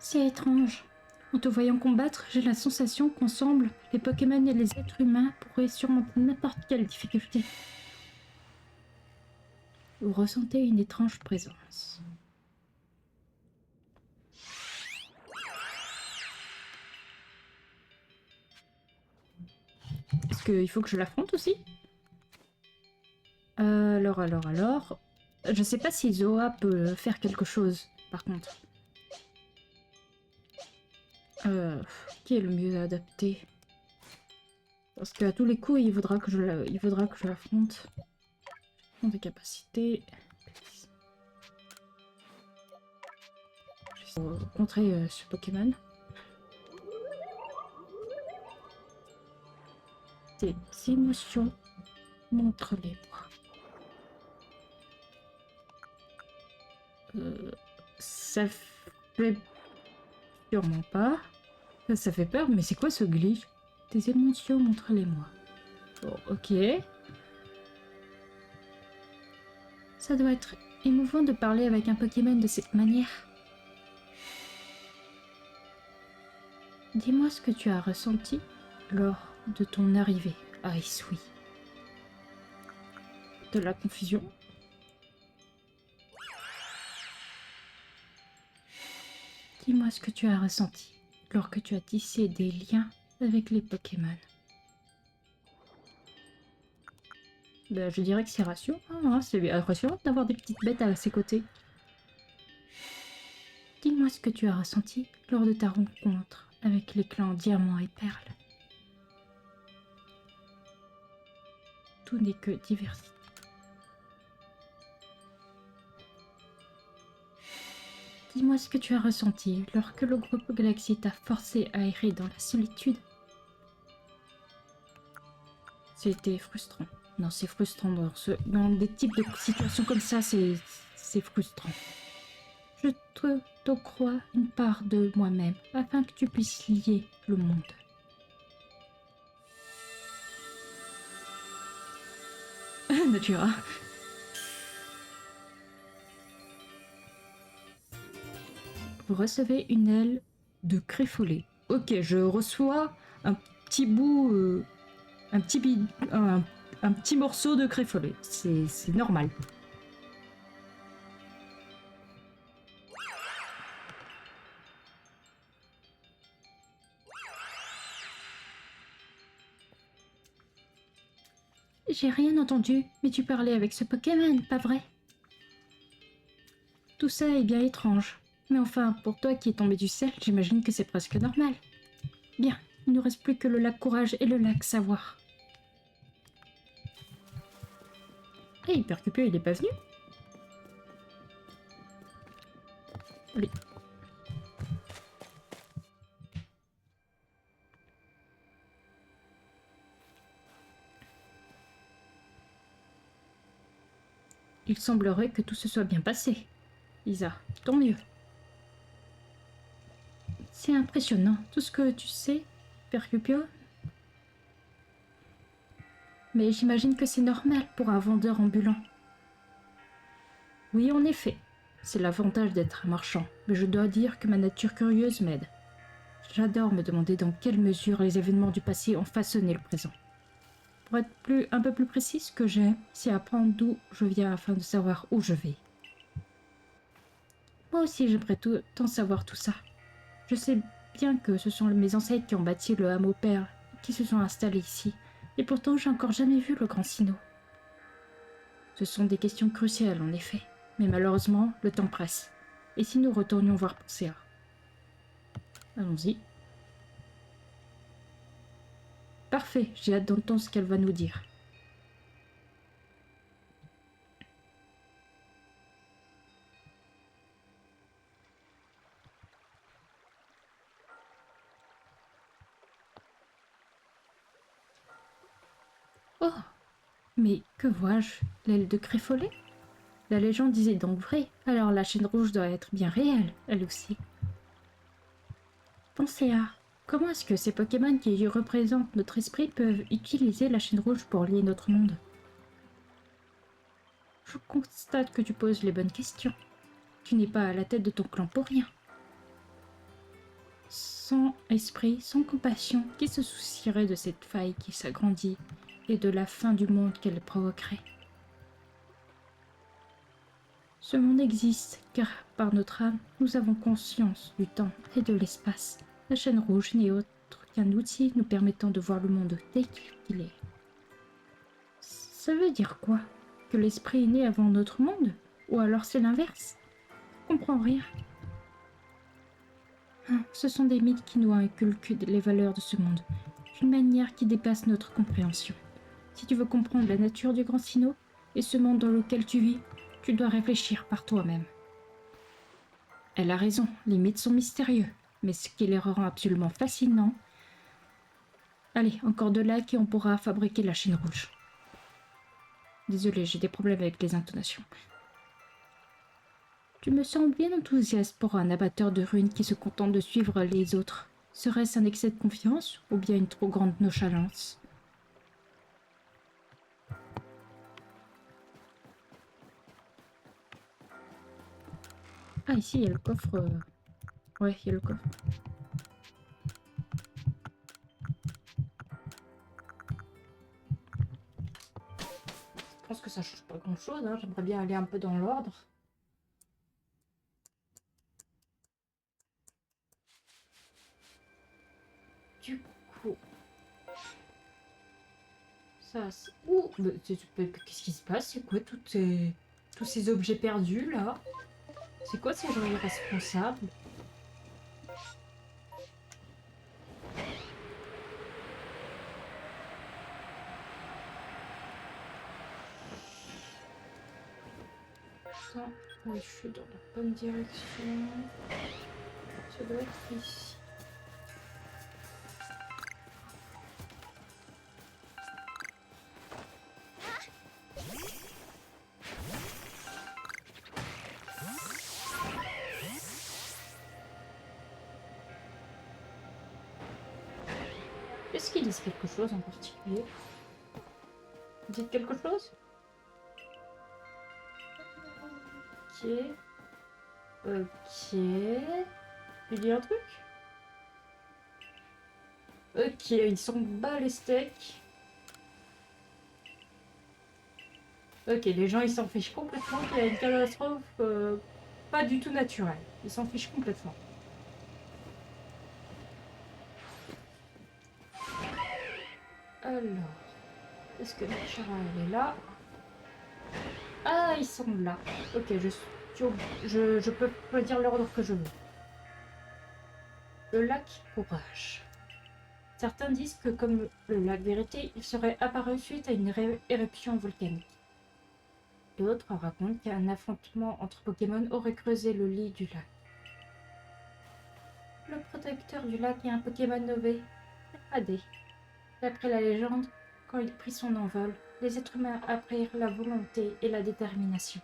C'est étrange. En te voyant combattre, j'ai la sensation qu'ensemble, les Pokémon et les êtres humains pourraient surmonter n'importe quelle difficulté. Vous ressentez une étrange présence. Est-ce qu'il faut que je l'affronte aussi? Alors... Je sais pas si Zoa peut faire quelque chose, par contre. Qui est le mieux adapté? Parce qu'à tous les coups, il faudra que je l'affronte. Des capacités. Pour contrer ce Pokémon. Tes émotions, montre-les-moi. Ça fait sûrement pas. Ça fait peur, mais c'est quoi ce glitch? Tes émotions, montre-les-moi. Bon, ok. Ça doit être émouvant de parler avec un Pokémon de cette manière. Dis-moi ce que tu as ressenti lors de ton arrivée à Isui. De la confusion? Dis-moi ce que tu as ressenti lorsque tu as tissé des liens avec les Pokémon. Ben, je dirais que c'est rassurant, hein, c'est rassurant d'avoir des petites bêtes à ses côtés. Dis-moi ce que tu as ressenti lors de ta rencontre avec les clans Diamant et Perle. Tout n'est que diversité. Dis-moi ce que tu as ressenti lorsque le groupe Galaxy t'a forcé à errer dans la solitude. C'était frustrant. Non, c'est frustrant dans des types de situations comme ça, c'est frustrant. Je t'octroie une part de moi-même afin que tu puisses lier le monde. Natura. Vous recevez une aile de créfolé. Ok, je reçois un petit bout, un petit morceau de créfolé. C'est normal. J'ai rien entendu, mais tu parlais avec ce Pokémon, pas vrai? Tout ça est bien étrange. Mais enfin, pour toi qui es tombé du ciel, j'imagine que c'est presque normal. Bien, il ne nous reste plus que le lac Courage et le lac Savoir. Hey, Percupio, il est pas venu? Allez. Il semblerait que tout se soit bien passé. Lisa, tant mieux. C'est impressionnant, tout ce que tu sais, Percupio. Mais j'imagine que c'est normal pour un vendeur ambulant. Oui, en effet. C'est l'avantage d'être un marchand, mais je dois dire que ma nature curieuse m'aide. J'adore me demander dans quelle mesure les événements du passé ont façonné le présent. Pour être un peu plus précis, ce que j'aime, c'est apprendre d'où je viens afin de savoir où je vais. Moi aussi, j'aimerais tant savoir tout ça. Je sais bien que ce sont mes ancêtres qui ont bâti le hameau Perle, qui se sont installés ici, et pourtant j'ai encore jamais vu le Grand Sinnoh. Ce sont des questions cruciales, en effet, mais malheureusement, le temps presse. Et si nous retournions voir Pensea? Allons-y. Parfait, j'ai hâte d'entendre ce qu'elle va nous dire. Oh, mais que vois-je? L'aile de Créfollet? La légende disait donc vrai, alors la chaîne rouge doit être bien réelle, elle aussi. Pensez à comment est-ce que ces Pokémon qui représentent notre esprit peuvent utiliser la chaîne rouge pour lier notre monde? Je constate que tu poses les bonnes questions. Tu n'es pas à la tête de ton clan pour rien. sans esprit, sans compassion, qui se soucierait de cette faille qui s'agrandit et de la fin du monde qu'elle provoquerait. Ce monde existe car, par notre âme, nous avons conscience du temps et de l'espace. La chaîne rouge n'est autre qu'un outil nous permettant de voir le monde tel qu'il est. Ça veut dire quoi? Que l'esprit est né avant notre monde? Ou alors c'est l'inverse? Je comprends rien. Ce sont des mythes qui nous inculquent les valeurs de ce monde, d'une manière qui dépasse notre compréhension. Si tu veux comprendre la nature du Grand Sinnoh et ce monde dans lequel tu vis, tu dois réfléchir par toi-même. Elle a raison, les mythes sont mystérieux, mais ce qui les rend absolument fascinants... Allez, encore de lac et on pourra fabriquer la chaîne rouge. Désolée, j'ai des problèmes avec les intonations. Tu me sembles bien enthousiaste pour un abatteur de ruines qui se contente de suivre les autres. Serait-ce un excès de confiance ou bien une trop grande nonchalance? Ah, ici, il y a le coffre. Ouais, il y a le coffre. Je pense que ça change pas grand-chose, hein. J'aimerais bien aller un peu dans l'ordre. Du coup... Ça, c'est... Ouh, qu'est-ce qui se passe? C'est quoi tous ces objets perdus, là? C'est quoi ces gens irresponsables? Attends, oui, je suis dans la bonne direction. Ça doit être ici. Est-ce qu'ils disent quelque chose en particulier? Vous dites quelque chose? Ok. Ok. Tu dis un truc? Ok, ils sont bas les steaks. Ok, les gens ils s'en fichent complètement qu'il y a une catastrophe pas du tout naturelle. Ils s'en fichent complètement. Alors, est-ce que Chara elle est là? Ah, ils sont là. Ok, je peux pas dire l'ordre que je veux. Le lac Courage. Certains disent que comme le lac Vérité, il serait apparu suite à une éruption volcanique. D'autres racontent qu'un affrontement entre Pokémon aurait creusé le lit du lac. Le protecteur du lac est un Pokémon nommé Adé. D'après la légende, quand il prit son envol, les êtres humains apprirent la volonté et la détermination.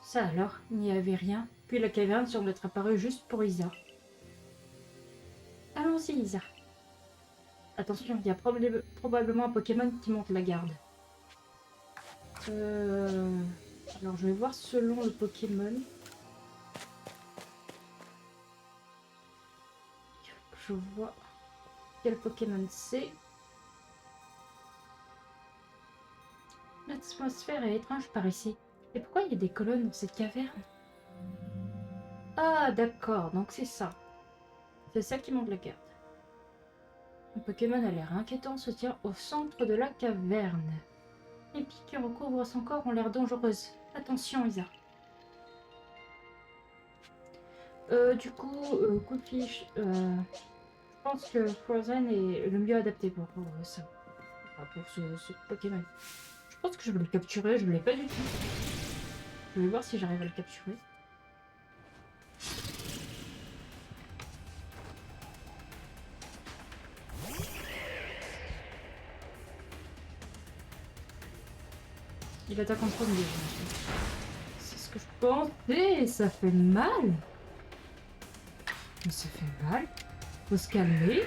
Ça alors, il n'y avait rien, puis la caverne semble être apparue juste pour Isa. Allons-y, Isa. Attention, il y a probablement un Pokémon qui monte la garde. Alors je vais voir selon le Pokémon. Je vois quel Pokémon c'est. L'atmosphère est étrange par ici. Et pourquoi il y a des colonnes dans cette caverne? Ah d'accord, donc c'est ça. C'est ça qui monte la garde. Un Pokémon à l'air inquiétant se tient au centre de la caverne. Les pics qui recouvrent son corps ont l'air dangereuses. Attention, Isa. Du coup, coup de fiche, je pense que Frozen est le mieux adapté pour ça. Enfin, pour ce Pokémon. Je pense que je vais le capturer, je ne l'ai pas du tout. Je vais voir si j'arrive à le capturer. Il attaque en premier. C'est ce que je pensais. Ça fait mal. Mais ça fait mal. Faut se calmer.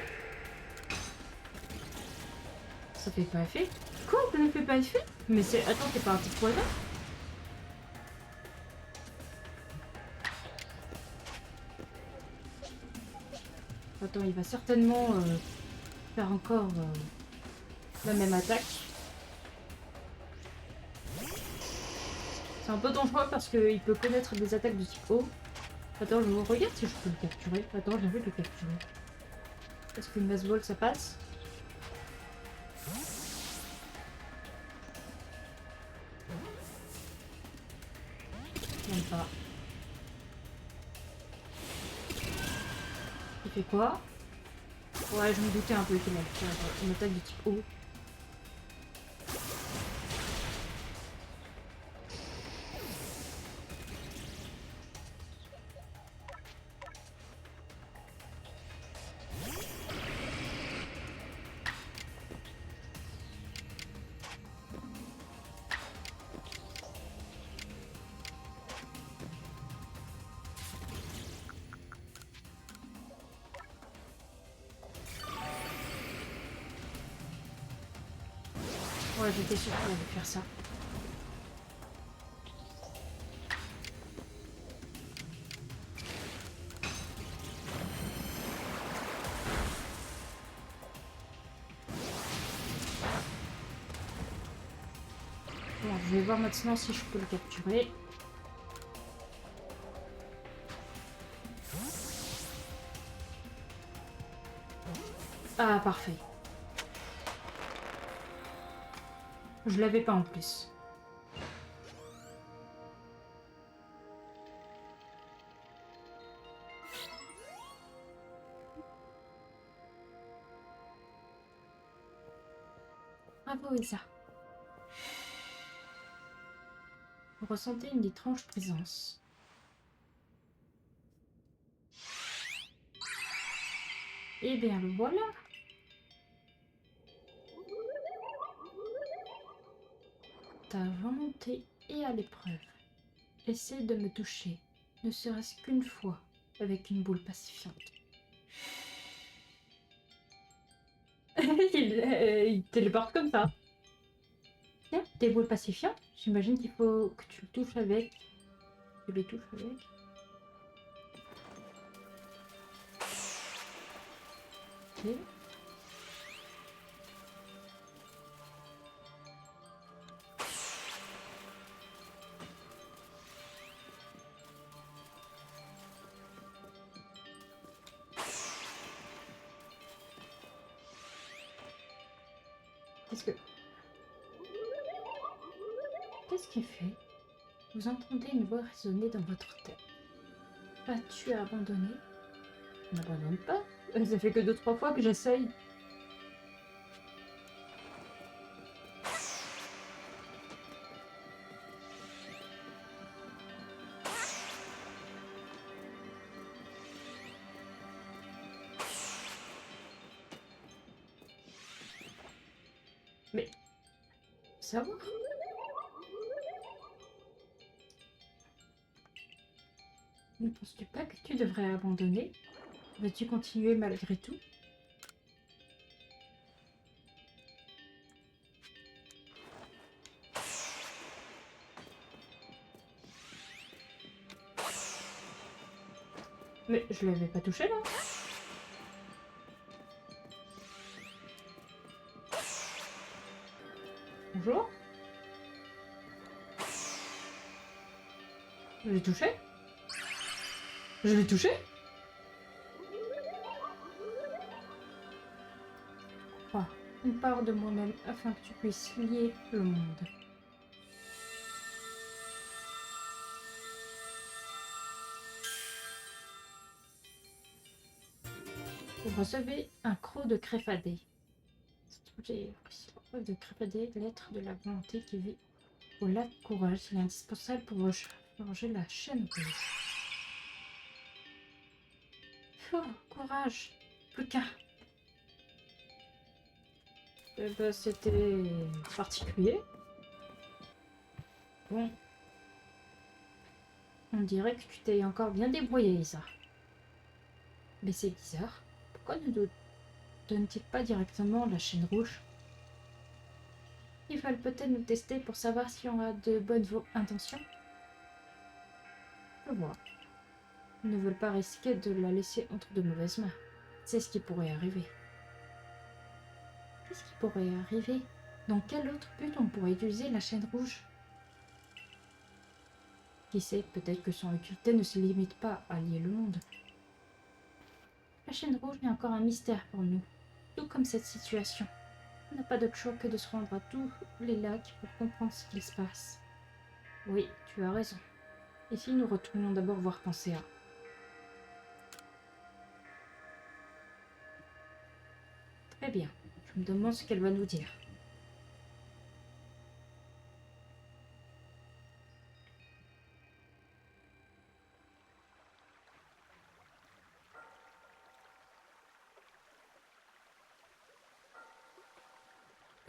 ça fait pas effet. Quoi? Ça ne fait pas effet? Mais c'est... Attends, t'es pas un petit poison? Attends, il va certainement faire encore la même attaque. C'est un peu dangereux parce qu'il peut connaître des attaques de type eau. Attends, je regarde si je peux le capturer. Attends, j'ai envie de le capturer. Est-ce qu'une masse ball ça passe? Même pas. Il fait quoi? Ouais, je me doutais un peu qu'il allait faire une attaque de type eau. Ouais, j'étais sûre qu'il allait faire ça. Bon, je vais voir maintenant si je peux le capturer. Ah, parfait. Je l'avais pas en plus. Bravo, Elsa. Vous ressentez une étrange présence. Eh bien, le voilà. Ta volonté est à l'épreuve. Essaie de me toucher, ne serait-ce qu'une fois, avec une boule pacifiante. il téléporte comme ça. Tiens, des boules pacifiantes. J'imagine qu'il faut que tu le touches avec. Tu les touches avec. Ok. Qu'est-ce que... Qu'est-ce qu'il fait? Vous entendez une voix résonner dans votre tête. As-tu abandonné? Je n'abandonne pas. Ça fait que 2-3 fois que j'essaye. Mais... savoir? Ne penses-tu pas que tu devrais abandonner? Vas-tu continuer malgré tout? Mais je l'avais pas touché là. Bonjour. Je l'ai touché? Je l'ai touché? Oh, une part de moi-même afin que tu puisses lier le monde. Vous recevez un croc de Créfadé. J'ai reçu la preuve de Créfadé, l'être de la volonté qui vit au lac Courage. Il est indispensable pour forger la chaîne rouge. Oh, courage! Plus qu'un. Eh ben, c'était particulier. Bon. On dirait que tu t'es encore bien débrouillé, Isa. Mais c'est bizarre. Pourquoi ne donne-t-il pas directement la chaîne rouge? Ils veulent peut-être nous tester pour savoir si on a de bonnes intentions. Je vois. Ils ne veulent pas risquer de la laisser entre de mauvaises mains. C'est ce qui pourrait arriver. Qu'est-ce qui pourrait arriver? Dans quel autre but on pourrait utiliser la chaîne rouge? Qui sait, peut-être que son utilité ne se limite pas à lier le monde. La chaîne rouge est encore un mystère pour nous, tout comme cette situation. On n'a pas d'autre choix que de se rendre à tous les lacs pour comprendre ce qu'il se passe. Oui, tu as raison. Et si nous retournons d'abord voir Pensea? Très bien, je me demande ce qu'elle va nous dire.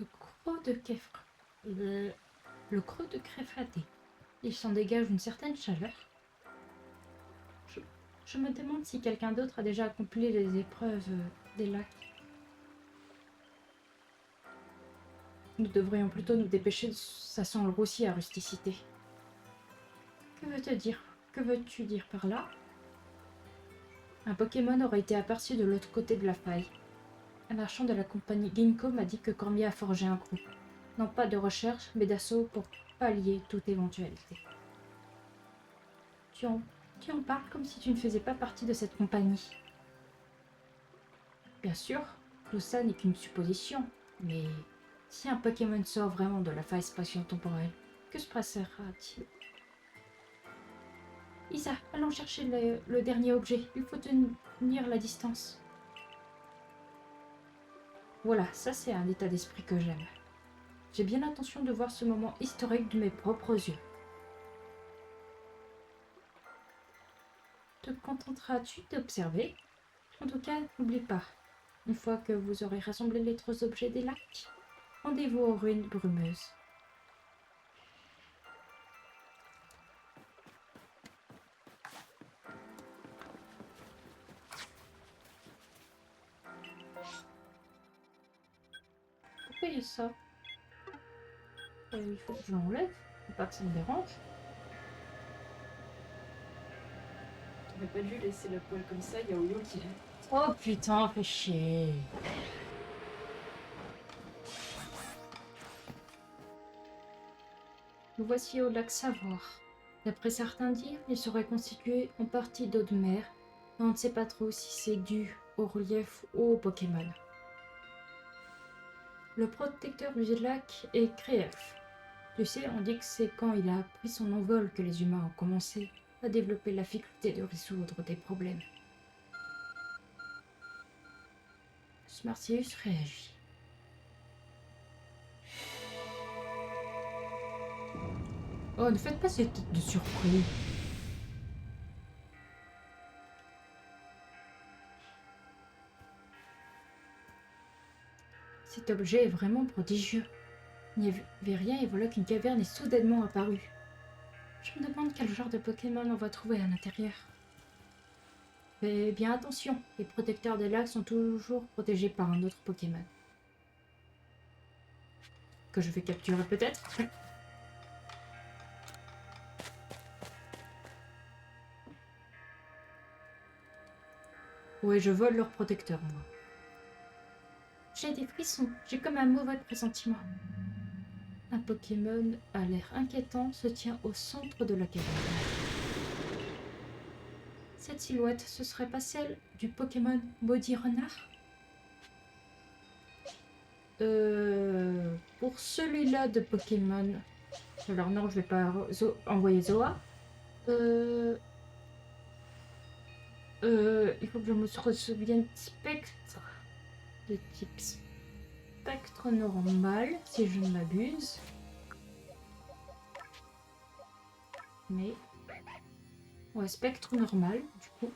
Le creux de Kefra. Le creux de Krefate. Il s'en dégage une certaine chaleur. Je me demande si quelqu'un d'autre a déjà accompli les épreuves des lacs. Nous devrions plutôt nous dépêcher, ça sent le roussi à rusticité. Que veux-tu dire par là? Un Pokémon aurait été aperçu de l'autre côté de la faille. Un marchand de la compagnie Ginkgo m'a dit que Cormier a forgé un groupe. Non pas de recherche, mais d'assaut pour pallier toute éventualité. Tu en parles comme si tu ne faisais pas partie de cette compagnie. Bien sûr, tout ça n'est qu'une supposition, mais si un Pokémon sort vraiment de la faille spatio-temporelle, que se passera-t-il? Isa, allons chercher le dernier objet. Il faut tenir la distance. Voilà, ça c'est un état d'esprit que j'aime. J'ai bien l'intention de voir ce moment historique de mes propres yeux. Te contenteras-tu d'observer? En tout cas, n'oublie pas, une fois que vous aurez rassemblé les 3 objets des lacs, rendez-vous aux ruines brumeuses. Pourquoi il y a ça? Il faut que je l'enlève, faut pas que ça me dérange. T'aurais pas dû laisser la poêle comme ça, il y a Oyo qui est. Oh putain, fais chier. Nous voici au lac Savoir. D'après certains dires, il serait constitué en partie d'eau de mer, mais on ne sait pas trop si c'est dû au relief ou aux Pokémon. Le protecteur du lac est Créef. Tu sais, on dit que c'est quand il a pris son envol que les humains ont commencé à développer la faculté de résoudre des problèmes. Smartius réagit. Oh, ne faites pas cette tête de surpris. Cet objet est vraiment prodigieux. Il n'y avait rien et voilà qu'une caverne est soudainement apparue. Je me demande quel genre de Pokémon on va trouver à l'intérieur. Fais bien attention, les protecteurs des lacs sont toujours protégés par un autre Pokémon. Que je vais capturer peut-être. Ouais, je vole leur protecteur, moi. J'ai des frissons, j'ai comme un mauvais pressentiment. Un Pokémon à l'air inquiétant se tient au centre de la caverne. Cette silhouette, ce serait pas celle du Pokémon Maudit Renard? Pour celui-là de Pokémon... Alors non, je vais pas envoyer Zoa. Il faut que je me souvienne Spectre. De type Spectre normal, si je ne m'abuse. Mais... Ouais, Spectre normal, du coup.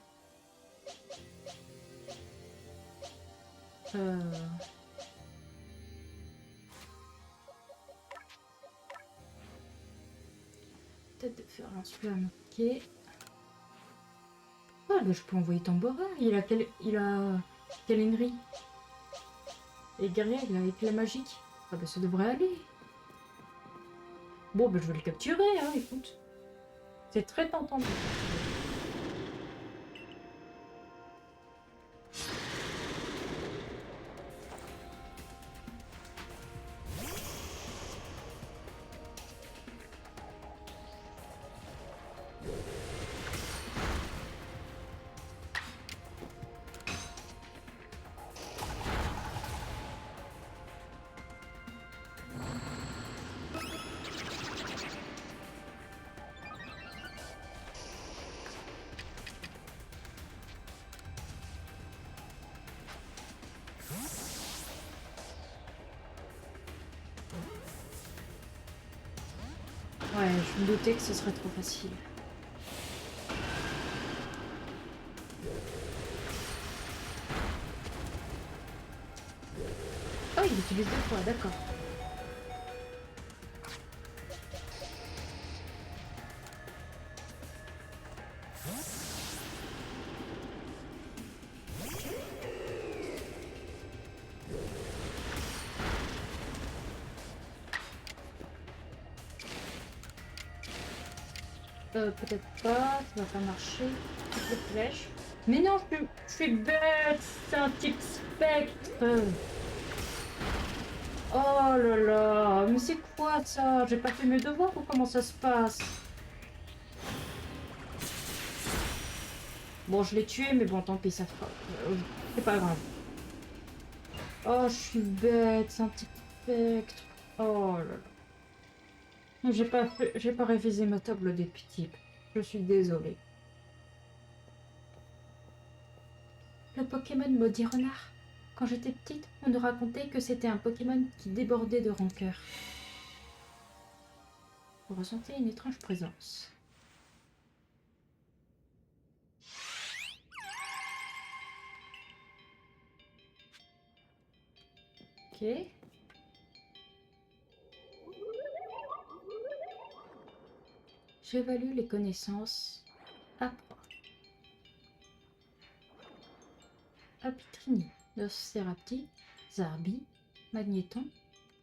Peut-être de faire lance-flamme. Ok. Ah, bah, je peux envoyer Tambora. Il a Calenry. Et guerrier, il a éclat magique. Ah bah ça devrait aller. Bon, ben, je vais le capturer, hein, écoute. C'est très tentant de le capturer. Ouais, je me doutais que ce serait trop facile. Oh, il utilise 2 fois, d'accord. Peut-être pas, ça va pas marcher. Toutes les flèches. Mais non, je suis bête, c'est un type spectre. Oh là là, mais c'est quoi ça? J'ai pas fait mes devoirs ou comment ça se passe? Bon, je l'ai tué, mais bon, tant pis, ça fera. C'est pas grave. Oh, je suis bête, c'est un petit spectre. Oh là là. J'ai pas révisé ma table des petits. Je suis désolée. Le Pokémon maudit renard. Quand j'étais petite, on nous racontait que c'était un Pokémon qui débordait de rancœur. Vous ressentez une étrange présence. Ok. J'évalue les connaissances. Apprends. Apitrini, Nosferapti, Zarbi, Magnéton,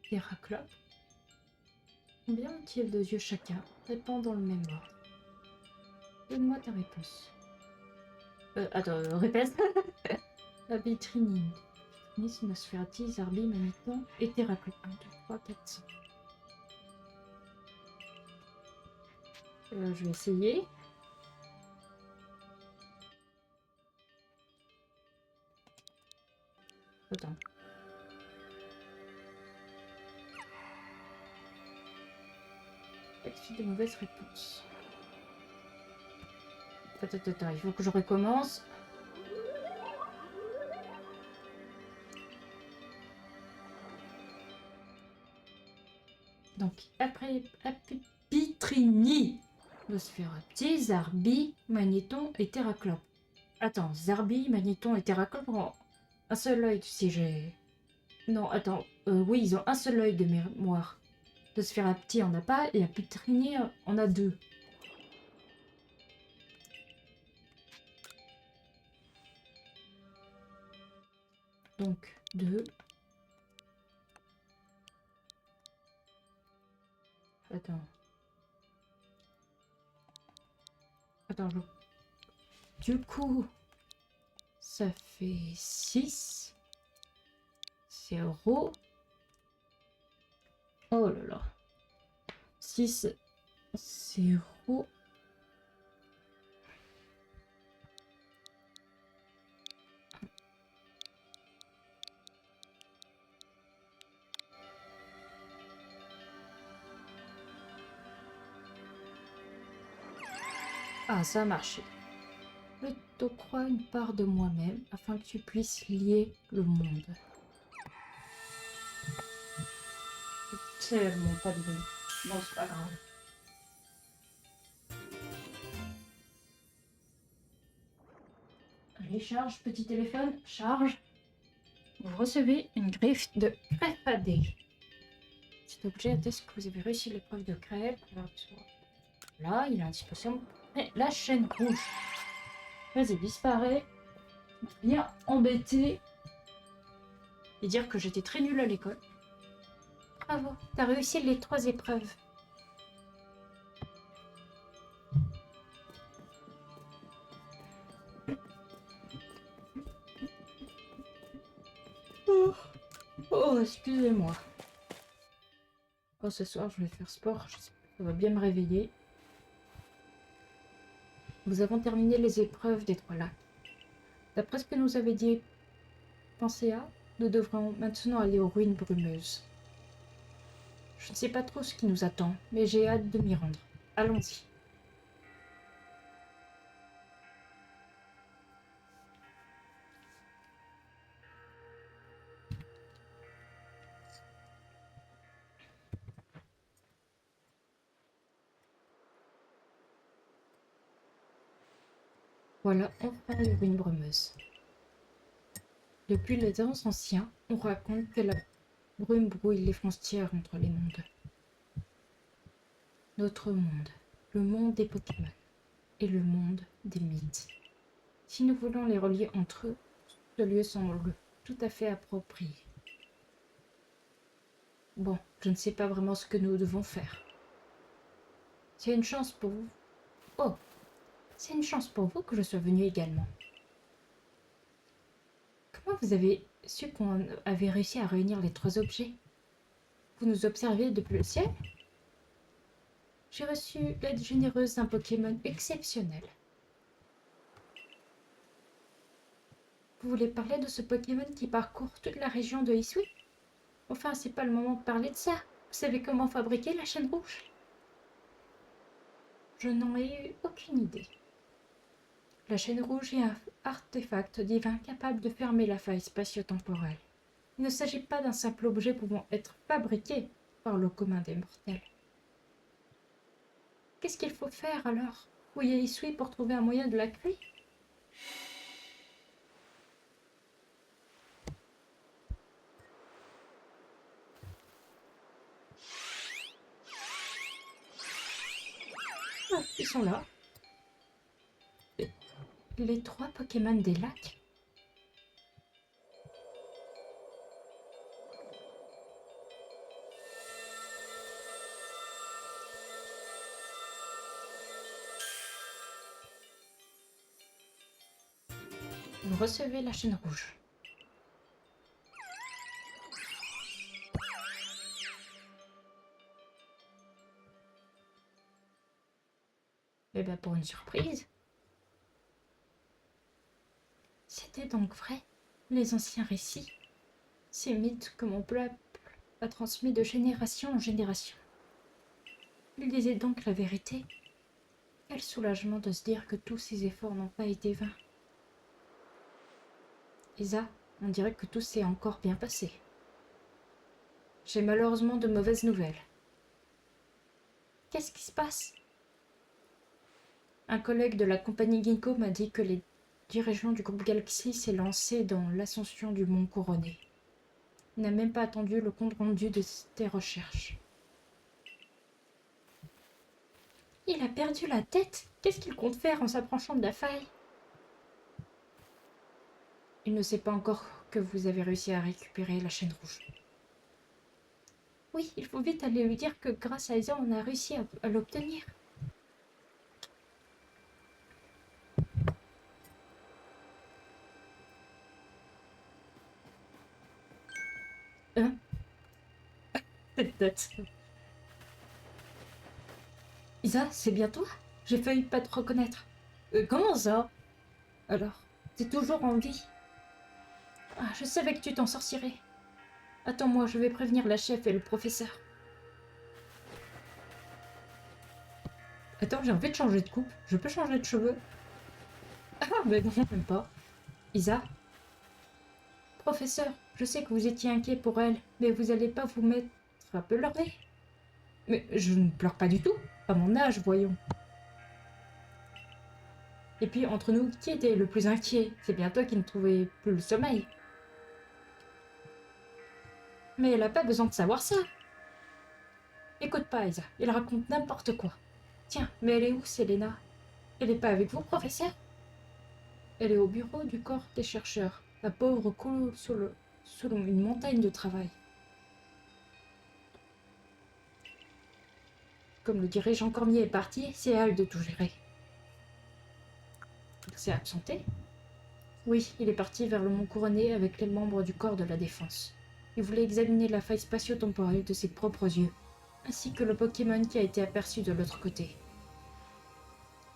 Héraclope. Combien ont-ils de yeux chacun? Réponds dans le même ordre. Donne-moi ta réponse. Attends, répète. Apitrini, Nosferapti, Zarbi, Magnéton et Héraclope. 1, 2, 3, 4, 5. Je vais essayer. Attends. Suite de mauvaises réponses. Attends, il faut que je recommence. Donc, après Apitrini, Nosferapti, Zarbi, Magnéton et Héraclope. Attends, Zarbi, Magnéton et Héraclope ont un seul œil, si j'ai... Non, attends, oui, ils ont un seul œil de mémoire. Nosferapti en a pas et Apitrini en a 2. Donc, 2. Attends. Du coup, ça fait 6. 0. Oh là là. 6. 0. Ah, ça a marché. Je te crois une part de moi-même afin que tu puisses lier le monde. C'est tellement pas de bruit. Bon, c'est pas grave. Allez, charge, petit téléphone, charge. Vous recevez une griffe de Crève-Padé. Cet objet atteste que vous avez réussi l'épreuve de Crève. Là, il a un disposition. Et la chaîne rouge. Vas-y, disparaît. Bien embêté. Et dire que j'étais très nulle à l'école. Bravo, t'as réussi les 3 épreuves. Oh, excusez-moi. Oh, ce soir, je vais faire sport. Ça va bien me réveiller. Nous avons terminé les épreuves des 3 lacs. D'après ce que nous avait dit Pensea, nous devrons maintenant aller aux ruines brumeuses. Je ne sais pas trop ce qui nous attend, mais j'ai hâte de m'y rendre. Allons-y. Voilà enfin les ruines brumeuses. Depuis les temps anciens, on raconte que la brume brouille les frontières entre les mondes. Notre monde, le monde des Pokémon, et le monde des mythes. Si nous voulons les relier entre eux, ce lieu semble tout à fait approprié. Bon, je ne sais pas vraiment ce que nous devons faire. C'est une chance pour vous. Oh, c'est une chance pour vous que je sois venue également. Comment vous avez su qu'on avait réussi à réunir les 3 objets? Vous nous observez depuis le ciel? J'ai reçu l'aide généreuse d'un Pokémon exceptionnel. Vous voulez parler de ce Pokémon qui parcourt toute la région de Hisui? Enfin, c'est pas le moment de parler de ça. Vous savez comment fabriquer la chaîne rouge? Je n'en ai eu aucune idée. La chaîne rouge est un artefact divin capable de fermer la faille spatio-temporelle. Il ne s'agit pas d'un simple objet pouvant être fabriqué par le commun des mortels. Qu'est-ce qu'il faut faire alors? Fouiller Hisui pour trouver un moyen de la créer? Ah, ils sont là. Les 3 Pokémon des lacs? Vous recevez la chaîne rouge. Eh bien, pour une surprise. C'était donc vrai, les anciens récits, ces mythes que mon peuple a transmis de génération en génération. Ils disaient donc la vérité. Quel soulagement de se dire que tous ces efforts n'ont pas été vains. Isa, on dirait que tout s'est encore bien passé. J'ai malheureusement de mauvaises nouvelles. Qu'est-ce qui se passe? Un collègue de la compagnie Ginkgo m'a dit que les dirigeants du groupe Galaxy s'est lancé dans l'ascension du mont Couronné. Il n'a même pas attendu le compte rendu de tes recherches. Il a perdu la tête? Qu'est-ce qu'il compte faire en s'approchant de la faille? Il ne sait pas encore que vous avez réussi à récupérer la chaîne rouge. Oui, il faut vite aller lui dire que grâce à Isa, on a réussi à l'obtenir. Hein? Cette tête. Isa, c'est bien toi? J'ai failli pas te reconnaître. Comment ça? Alors, t'es toujours en vie? Ah, je savais que tu t'en sortirais. Attends-moi, je vais prévenir la chef et le professeur. Attends, j'ai envie de changer de coupe. Je peux changer de cheveux? Ah, mais non, même pas. Isa? Professeur, je sais que vous étiez inquiet pour elle, mais vous allez pas vous mettre à pleurer? Mais je ne pleure pas du tout. À mon âge, voyons. Et puis, entre nous, qui était le plus inquiet? C'est bien toi qui ne trouvais plus le sommeil. Mais elle a pas besoin de savoir ça. Écoute pas, Isa, il raconte n'importe quoi. Tiens, mais elle est où, Selena? Elle est pas avec vous, professeur? Elle est au bureau du corps des chercheurs. La pauvre coule sous une montagne de travail. Comme le dirigeant Cormier est parti, c'est à elle de tout gérer. Il s'est absenté? Oui, il est parti vers le Mont Couronné avec les membres du corps de la défense. Il voulait examiner la faille spatio-temporelle de ses propres yeux, ainsi que le Pokémon qui a été aperçu de l'autre côté.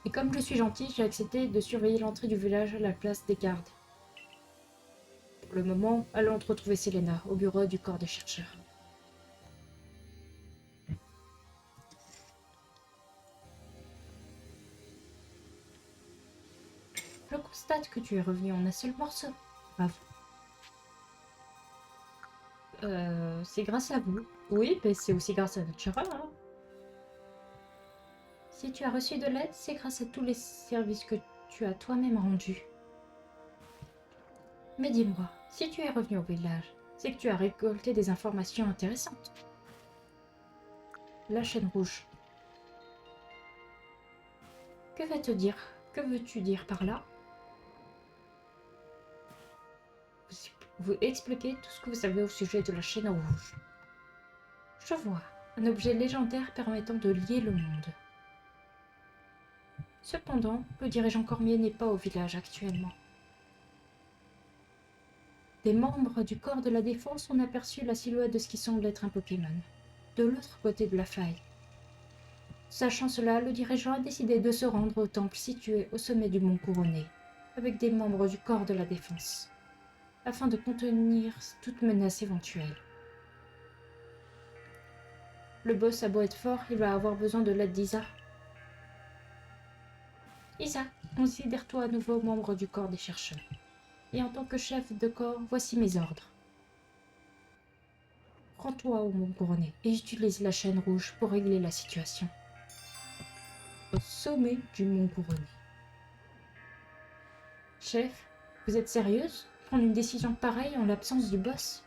Et comme je suis gentil, j'ai accepté de surveiller l'entrée du village à la place des gardes. Pour le moment, allons retrouver Selena au bureau du corps des chercheurs. Je constate que tu es revenu en un seul morceau. Bravo. C'est grâce à vous. Oui, mais c'est aussi grâce à notre chercheur. Hein. Si tu as reçu de l'aide, c'est grâce à tous les services que tu as toi-même rendus. Mais dis-moi, si tu es revenu au village, c'est que tu as récolté des informations intéressantes. La chaîne rouge. Que veux-tu dire? Que veux-tu dire par là? Vous expliquez tout ce que vous savez au sujet de la chaîne rouge. Je vois, un objet légendaire permettant de lier le monde. Cependant, le dirigeant Cormier n'est pas au village actuellement. Des membres du corps de la défense ont aperçu la silhouette de ce qui semble être un Pokémon, de l'autre côté de la faille. Sachant cela, le dirigeant a décidé de se rendre au temple situé au sommet du mont Couronné, avec des membres du corps de la défense, afin de contenir toute menace éventuelle. Le boss a beau être fort, il va avoir besoin de l'aide d'Isa. Isa, considère-toi à nouveau membre du corps des chercheurs. Et en tant que chef de corps, voici mes ordres. Rends-toi au mont Couronné et utilise la chaîne rouge pour régler la situation. Au sommet du mont Couronné. Chef, vous êtes sérieuse? Prendre une décision pareille en l'absence du boss?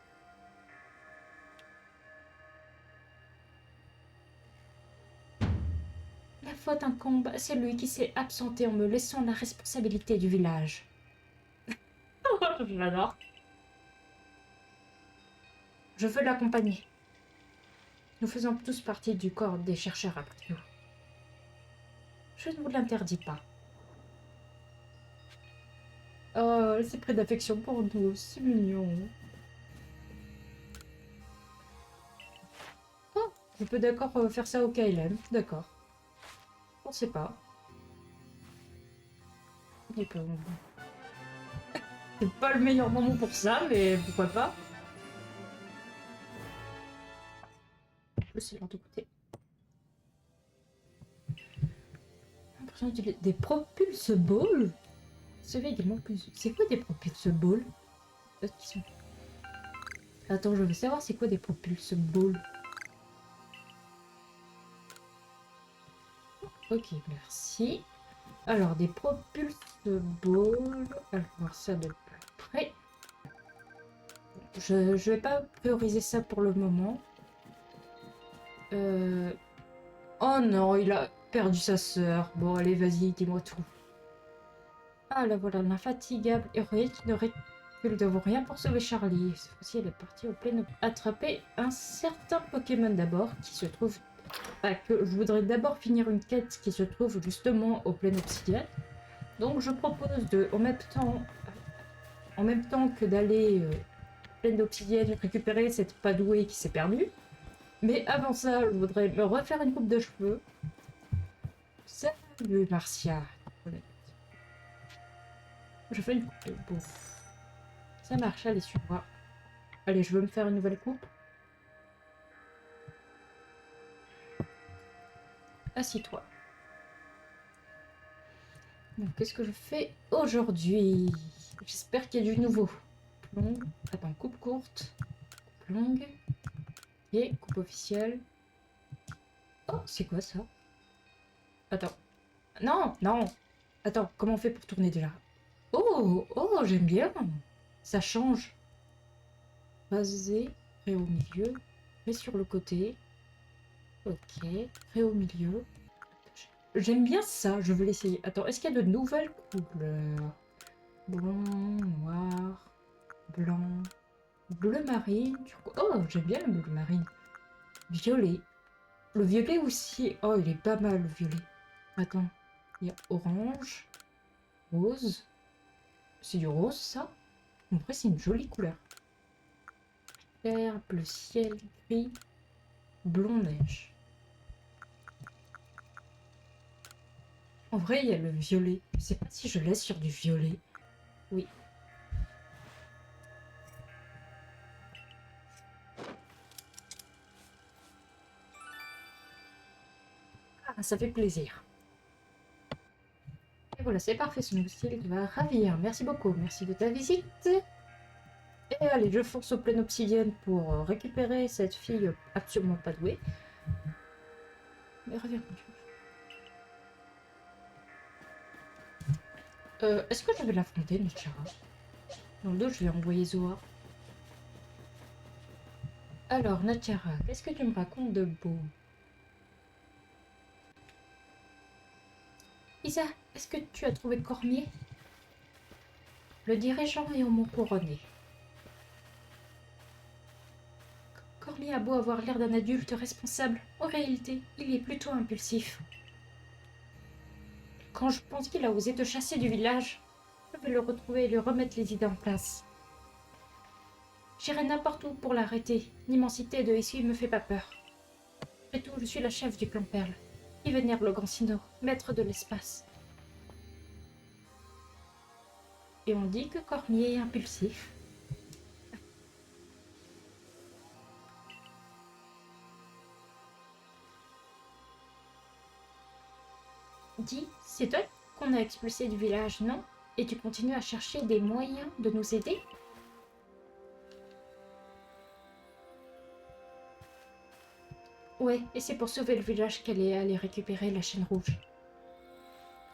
La faute incombe à celui qui s'est absenté en me laissant la responsabilité du village. J'adore. Je veux l'accompagner. Nous faisons tous partie du corps des chercheurs après tout. Je ne vous l'interdis pas. Oh, c'est près d'affection pour nous, c'est mignon. Oh, je peux d'accord faire ça au KLM, d'accord. On sait pas. C'est pas le meilleur moment pour ça, mais pourquoi pas. C'est l'heure de goûter. L'impression des propulse balls. Ça fait également plus. C'est quoi des propulse balls? Attends, je veux savoir c'est quoi des propulse balls. Ok, merci. Alors, des propulse balls. Alors, voir ça de plus près. Je vais pas prioriser ça pour le moment. Oh non, il a perdu sa sœur. Bon, allez, vas-y, dis-moi tout. Ah, là voilà, l'infatigable héroïque ne recule devant rien pour sauver Charlie. Cette fois-ci, elle est partie au plein attraper un certain Pokémon d'abord, qui se trouve... Ah, que je voudrais d'abord finir une quête qui se trouve justement au plein obsidienne. Donc, je propose de, en même temps que d'aller plein d'obsidienne récupérer cette Padouée qui s'est perdue. Mais avant ça, je voudrais me refaire une coupe de cheveux. Salut Marcia. Je fais une coupe. Bon. Ça marche, allez, suis-moi. Allez, je veux me faire une nouvelle coupe. Assis-toi. Bon, qu'est-ce que je fais aujourd'hui? J'espère qu'il y a du nouveau. Longue. Attends, coupe courte. Coupe longue. Et coupe officielle. Oh, c'est quoi ça? Attends. Non, non. Attends, comment on fait pour tourner déjà? Oh, oh, j'aime bien. Ça change. Basé, près au milieu, et sur le côté. Ok, près au milieu. J'aime bien ça, je veux l'essayer. Attends, est-ce qu'il y a de nouvelles couleurs? Blanc, noir, blanc, bleu marine. Oh, j'aime bien le bleu marine. Violet. Le violet aussi. Oh, il est pas mal le violet. Attends, il y a orange, rose. C'est du rose ça? En vrai, c'est une jolie couleur. clair, bleu ciel, gris, blond neige. En vrai, il y a le violet. Je sais pas si je laisse sur du violet. Oui. Ah, ça fait plaisir. Et voilà, c'est parfait, ce nouveau style va ravir. Merci beaucoup, merci de ta visite. Et allez, je fonce au plein obsidienne pour récupérer cette fille absolument pas douée. Mais reviens, est-ce que je vais l'affronter, Nechara? Dans le dos, je vais envoyer Zoa. Alors, Nechara, qu'est-ce que tu me racontes de beau? Isa, est-ce que tu as trouvé Cormier? Le dirigeant est au mont couronné. Cormier a beau avoir l'air d'un adulte responsable, en réalité, il est plutôt impulsif. Quand je pense qu'il a osé te chasser du village, je vais le retrouver et lui remettre les idées en place. J'irai n'importe où pour l'arrêter. L'immensité de ici me fait pas peur. Après tout, je suis la chef du clan Perle. Il vénère le grand Sino, maître de l'espace. Et on dit que Cormier est impulsif. Dis, c'est toi qu'on a expulsé du village, non? Et tu continues à chercher des moyens de nous aider? Ouais, et c'est pour sauver le village qu'elle est allée récupérer la chaîne rouge.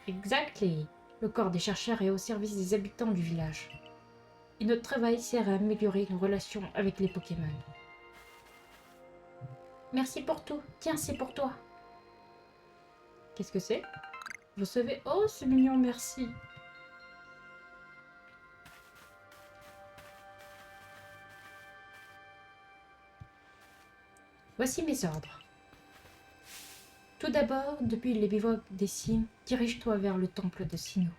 Exactly. Le corps des chercheurs est au service des habitants du village. Et notre travail sert à améliorer nos relations avec les Pokémon. Merci pour tout. Tiens, c'est pour toi. Qu'est-ce que c'est? Vous savez... Oh, c'est mignon, merci. Voici mes ordres. Tout d'abord, depuis les bivouacs des cimes, dirige-toi vers le temple de Sinnoh.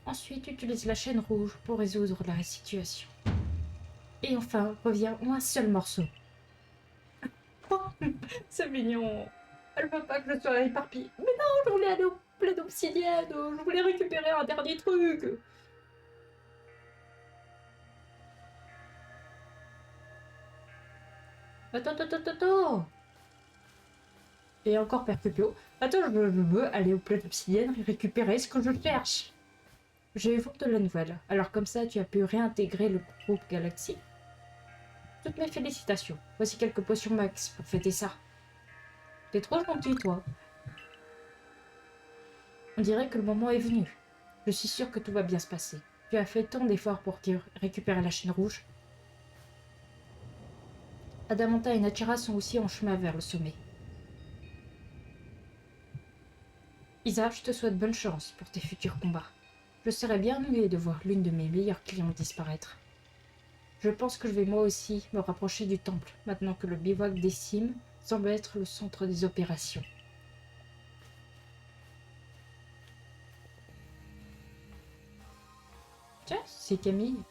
Ensuite, utilise la chaîne rouge pour résoudre la situation. Et enfin, reviens en un seul morceau. Oh, c'est mignon. Elle veut pas que je sois éparpillée. Mais non, je voulais aller au plein d'obsidienne. Je voulais récupérer un dernier truc. Attends. Et encore Percupio. Attends, je veux aller au plein d'obsidienne et récupérer ce que je cherche. J'ai eu vent de la nouvelle. Alors comme ça, tu as pu réintégrer le groupe Galaxy. Toutes mes félicitations. Voici quelques potions max pour fêter ça. T'es trop gentil, toi. On dirait que le moment est venu. Je suis sûre que tout va bien se passer. Tu as fait tant d'efforts pour récupérer la chaîne rouge. Adamanta et Nachira sont aussi en chemin vers le sommet. Isa, je te souhaite bonne chance pour tes futurs combats. Je serais bien ennuyée de voir l'une de mes meilleures clientes disparaître. Je pense que je vais moi aussi me rapprocher du temple, maintenant que le bivouac des cimes semble être le centre des opérations. Tiens, c'est Camille.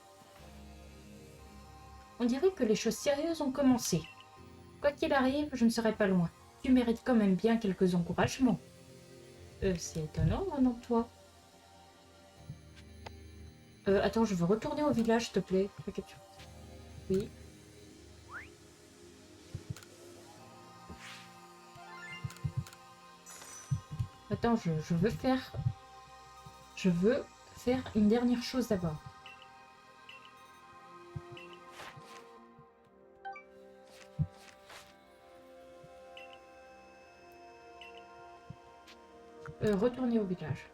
On dirait que les choses sérieuses ont commencé. Quoi qu'il arrive, je ne serai pas loin. Tu mérites quand même bien quelques encouragements. C'est étonnant venant de toi. Attends, je veux retourner au village, s'il te plaît. Oui. Attends, je veux faire... Je veux faire une dernière chose d'abord. Retourner au village.